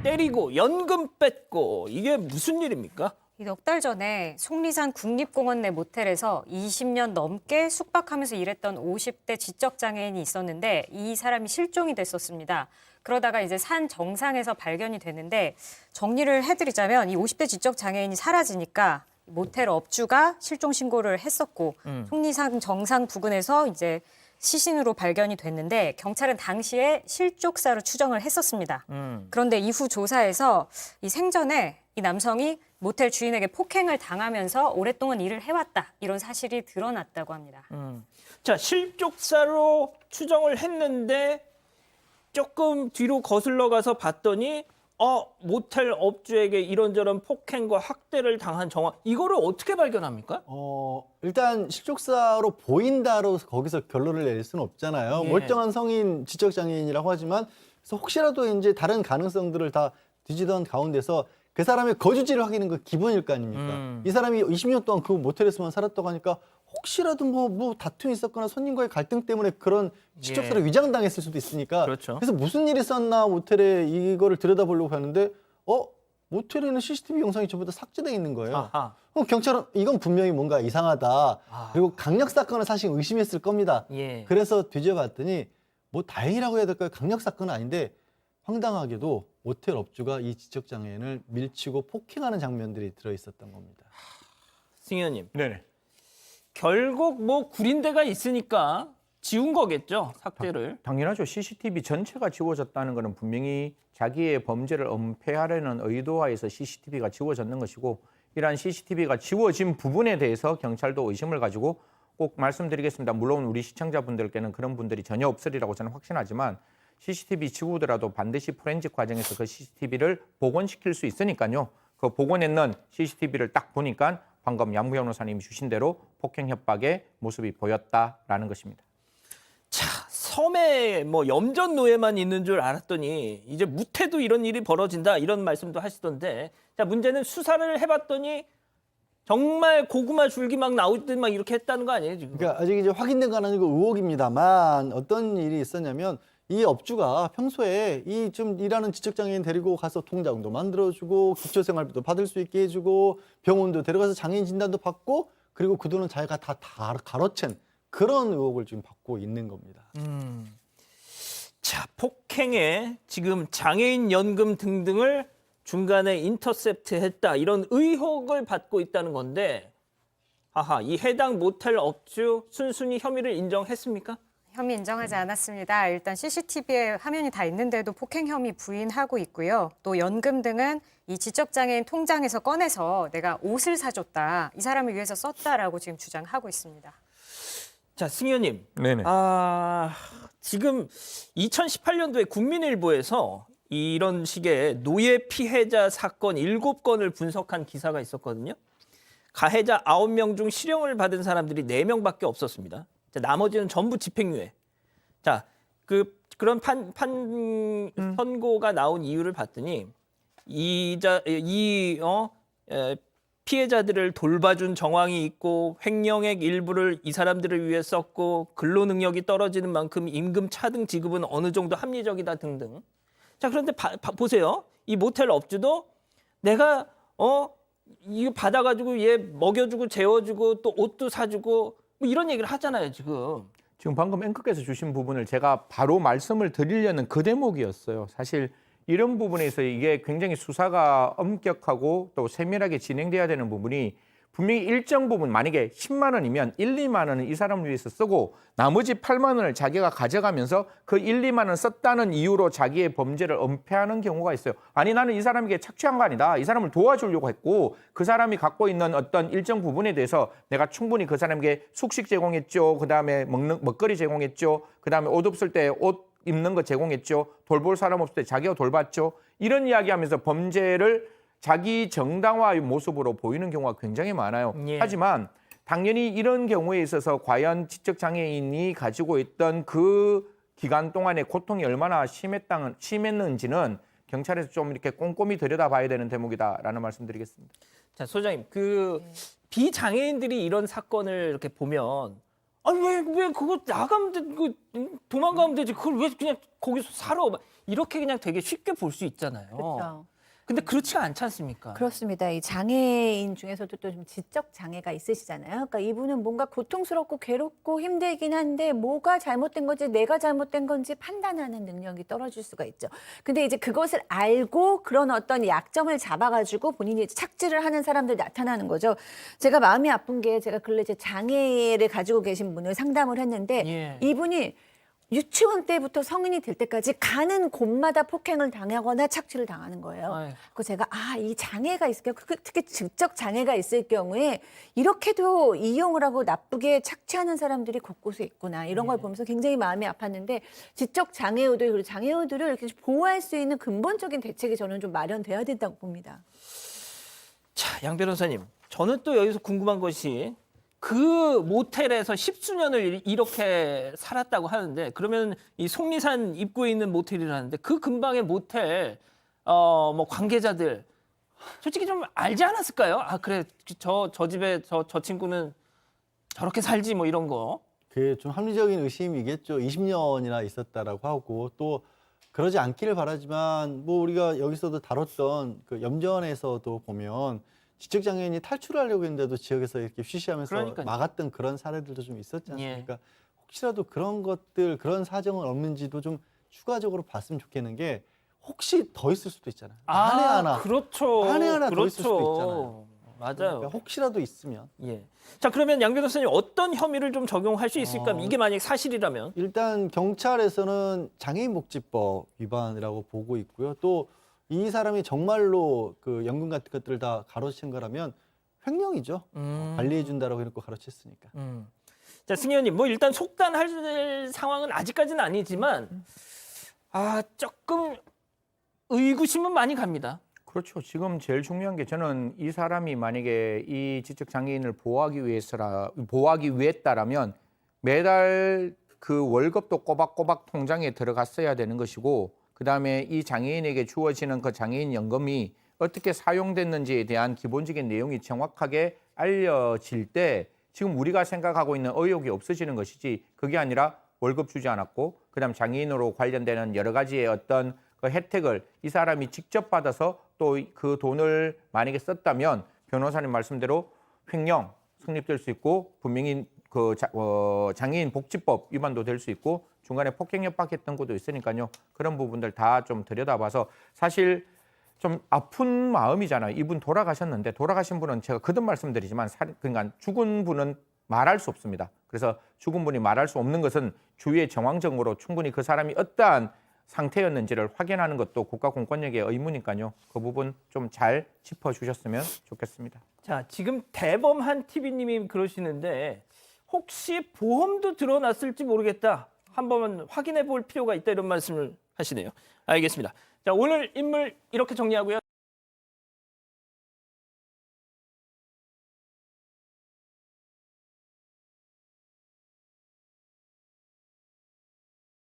때리고 연금 뺏고 이게 무슨 일입니까? 넉 달 전에 속리산 국립공원 내 모텔에서 20년 넘게 숙박하면서 일했던 50대 지적장애인이 있었는데 이 사람이 실종이 됐었습니다. 그러다가 이제 산 정상에서 발견이 됐는데 정리를 해드리자면 이 50대 지적장애인이 사라지니까 모텔 업주가 실종 신고를 했었고 속리산 정상 부근에서 이제 시신으로 발견이 됐는데 경찰은 당시에 실족사로 추정을 했었습니다. 그런데 이후 조사에서 이 생전에 이 남성이 모텔 주인에게 폭행을 당하면서 오랫동안 일을 해왔다. 이런 사실이 드러났다고 합니다. 자, 실족사로 추정을 했는데 조금 뒤로 거슬러 가서 봤더니 모텔 업주에게 이런저런 폭행과 학대를 당한 정황. 이거를 어떻게 발견합니까? 일단 실족사로 보인다로 거기서 결론을 낼 수는 없잖아요. 예. 멀쩡한 성인 지적장애인이라고 하지만 그래서 혹시라도 이제 다른 가능성들을 다 뒤지던 가운데서 그 사람의 거주지를 확인하는 거 기본일 거 아닙니까? 이 사람이 20년 동안 그 모텔에서만 살았다고 하니까 혹시라도 뭐 다툼이 있었거나 손님과의 갈등 때문에 그런 실족사로 위장당했을 수도 있으니까 그렇죠. 그래서 무슨 일이 있었나 모텔에 이거를 들여다보려고 하는데 모텔에는 CCTV 영상이 전부 다 삭제돼 있는 거예요. 아하. 경찰은 이건 분명히 뭔가 이상하다. 그리고 강력 사건을 사실 의심했을 겁니다. 예. 그래서 뒤져봤더니 뭐 다행이라고 해야 될까요? 강력 사건은 아닌데 황당하게도 모텔 업주가 이 지적장애인을 밀치고 폭행하는 장면들이 들어있었던 겁니다. 승현님, 네네. 결국 뭐 구린 데가 있으니까 지운 거겠죠, 삭제를. 당연하죠. CCTV 전체가 지워졌다는 것은 분명히 자기의 범죄를 은폐하려는 의도하에서 CCTV가 지워졌는 것이고 이러한 CCTV가 지워진 부분에 대해서 경찰도 의심을 가지고 꼭 말씀드리겠습니다. 물론 우리 시청자분들께는 그런 분들이 전혀 없으리라고 저는 확신하지만 CCTV 지우더라도 반드시 포렌식 과정에서 그 CCTV를 복원시킬 수 있으니까요. 그 복원했는 CCTV를 딱 보니까 방금 양 변호사님이 주신 대로 폭행 협박의 모습이 보였다라는 것입니다. 자, 섬에 뭐 염전 노예만 있는 줄 알았더니 이제 무태도 이런 일이 벌어진다 이런 말씀도 하시던데 자, 문제는 수사를 해봤더니 정말 고구마 줄기 막 나오듯 막 이렇게 했다는 거 아니에요 지금? 그러니까 아직 이제 확인된 건 아니고 의혹입니다만 어떤 일이 있었냐면 이 업주가 평소에 이 좀 일하는 지적장애인 데리고 가서 통장도 만들어주고 기초생활비도 받을 수 있게 해주고 병원도 데려가서 장애인 진단도 받고 그리고 그 돈은 자기가 다 가로챈 그런 의혹을 지금 받고 있는 겁니다. 자, 폭행에 지금 장애인 연금 등등을 중간에 인터셉트했다 이런 의혹을 받고 있다는 건데 이 해당 모텔 업주 순순히 혐의를 인정했습니까? 혐의 인정하지 않았습니다. 일단 CCTV에 화면이 다 있는데도 폭행 혐의 부인하고 있고요. 또 연금 등은 이 지적장애인 통장에서 꺼내서 내가 옷을 사줬다. 이 사람을 위해서 썼다라고 지금 주장하고 있습니다. 자, 승현님. 네네. 지금 2018년도에 국민일보에서 이런 식의 노예 피해자 사건 7건을 분석한 기사가 있었거든요. 가해자 9명 중 실형을 받은 사람들이 4명밖에 없었습니다. 자, 나머지는 전부 집행유예. 자, 그런 선고가 나온 이유를 봤더니 피해자들을 돌봐준 정황이 있고 횡령액 일부를 이 사람들을 위해 썼고 근로 능력이 떨어지는 만큼 임금 차등 지급은 어느 정도 합리적이다 등등. 자, 그런데 보세요. 이 모텔 업주도 내가 이거 받아가지고 얘 먹여주고 재워주고 또 옷도 사주고 뭐 이런 얘기를 하잖아요, 지금. 지금 방금 앵커께서 주신 부분을 제가 바로 말씀을 드리려는 그 대목이었어요. 사실 이런 부분에서 이게 굉장히 수사가 엄격하고 또 세밀하게 진행돼야 되는 부분이 분명히 일정 부분 만약에 10만 원이면 1, 2만 원은 이 사람을 위해서 쓰고 나머지 8만 원을 자기가 가져가면서 그 1, 2만 원 썼다는 이유로 자기의 범죄를 은폐하는 경우가 있어요. 아니 나는 이 사람에게 착취한 거 아니다. 이 사람을 도와주려고 했고 그 사람이 갖고 있는 어떤 일정 부분에 대해서 내가 충분히 그 사람에게 숙식 제공했죠. 그다음에 먹거리 제공했죠. 그다음에 옷 없을 때 옷 입는 거 제공했죠. 돌볼 사람 없을 때 자기가 돌봤죠. 이런 이야기하면서 범죄를 자기 정당화의 모습으로 보이는 경우가 굉장히 많아요. 예. 하지만 당연히 이런 경우에 있어서 과연 지적장애인이 가지고 있던 그 기간 동안의 고통이 얼마나 심했는지는 경찰에서 좀 이렇게 꼼꼼히 들여다봐야 되는 대목이다라는 말씀드리겠습니다. 자, 소장님, 비장애인들이 이런 사건을 이렇게 보면 아니 왜 그거 나가면 돼, 도망가면 되지. 그걸 왜 그냥 거기서 살아? 이렇게 그냥 되게 쉽게 볼 수 있잖아요. 그렇죠. 근데 그렇지가 않지 않습니까? 그렇습니다. 이 장애인 중에서도 또 좀 지적 장애가 있으시잖아요. 그러니까 이분은 뭔가 고통스럽고 괴롭고 힘들긴 한데 뭐가 잘못된 건지 내가 잘못된 건지 판단하는 능력이 떨어질 수가 있죠. 근데 이제 그것을 알고 그런 어떤 약점을 잡아가지고 본인이 착지를 하는 사람들 나타나는 거죠. 제가 마음이 아픈 게 제가 근래 이제 장애를 가지고 계신 분을 상담을 했는데 예. 이분이 유치원 때부터 성인이 될 때까지 가는 곳마다 폭행을 당하거나 착취를 당하는 거예요. 아이고. 그래서 제가 이 장애가 있을 경우, 특히 지적 장애가 있을 경우에 이렇게도 이용을 하고 나쁘게 착취하는 사람들이 곳곳에 있구나 이런 걸 보면서 굉장히 마음이 아팠는데 지적 장애우들 그리고 장애우들을 이렇게 보호할 수 있는 근본적인 대책이 저는 좀 마련돼야 된다고 봅니다. 자, 양 변호사님, 저는 또 여기서 궁금한 것이 그 모텔에서 10수년을 이렇게 살았다고 하는데 그러면 이 속리산 입구에 있는 모텔이라는데 그 근방의 모텔 뭐 관계자들 솔직히 좀 알지 않았을까요? 아 그래 저 집에 저 친구는 저렇게 살지 뭐 이런 거. 그게 좀 합리적인 의심이겠죠. 20년이나 있었다라고 하고 또 그러지 않기를 바라지만 뭐 우리가 여기서도 다뤘던 그 염전에서도 보면 지적 장애인이 탈출하려고 했는데도 지역에서 이렇게 쉬쉬하면서 그러니까요. 막았던 그런 사례들도 좀 있었지 않습니까? 예. 혹시라도 그런 것들 그런 사정은 없는지도 좀 추가적으로 봤으면 좋겠는 게 혹시 더 있을 수도 있잖아요. 안에 하나 그렇죠. 안에 하나 더 그렇죠. 있을 수도 있잖아요. 맞아요. 그러니까 혹시라도 있으면 예. 자 그러면 양 변호사님 어떤 혐의를 좀 적용할 수 있을까? 이게 만약 사실이라면. 일단 경찰에서는 장애인복지법 위반이라고 보고 있고요. 또 이 사람이 정말로 그 연금 같은 것들을 다 가로챈 거라면 횡령이죠. 관리해 준다라고 해놓고 가로챘으니까. 자 승희 의원님 뭐 일단 속단할 상황은 아직까지는 아니지만 조금 의구심은 많이 갑니다. 그렇죠. 지금 제일 중요한 게 저는 이 사람이 만약에 이 지적 장애인을 보호하기 위했다라면 매달 그 월급도 꼬박꼬박 통장에 들어갔어야 되는 것이고 그다음에 이 장애인에게 주어지는 그 장애인 연금이 어떻게 사용됐는지에 대한 기본적인 내용이 정확하게 알려질 때 지금 우리가 생각하고 있는 의혹이 없어지는 것이지 그게 아니라 월급 주지 않았고 그다음 장애인으로 관련되는 여러 가지의 어떤 그 혜택을 이 사람이 직접 받아서 또 그 돈을 만약에 썼다면 변호사님 말씀대로 횡령 성립될 수 있고 분명히 그 장애인 복지법 위반도 될 수 있고 중간에 폭행 협박했던 것도 있으니까요. 그런 부분들 다 좀 들여다봐서 사실 좀 아픈 마음이잖아요. 이분 돌아가셨는데 돌아가신 분은 제가 거듭 말씀드리지만 그러니까 죽은 분은 말할 수 없습니다. 그래서 죽은 분이 말할 수 없는 것은 주위의 정황적으로 충분히 그 사람이 어떠한 상태였는지를 확인하는 것도 국가 공권력의 의무니까요. 그 부분 좀 잘 짚어주셨으면 좋겠습니다. 자 지금 대범한 TV님이 그러시는데 혹시 보험도 드러났을지 모르겠다. 한번 확인해 볼 필요가 있다 이런 말씀을 하시네요. 알겠습니다. 자 오늘 인물 이렇게 정리하고요.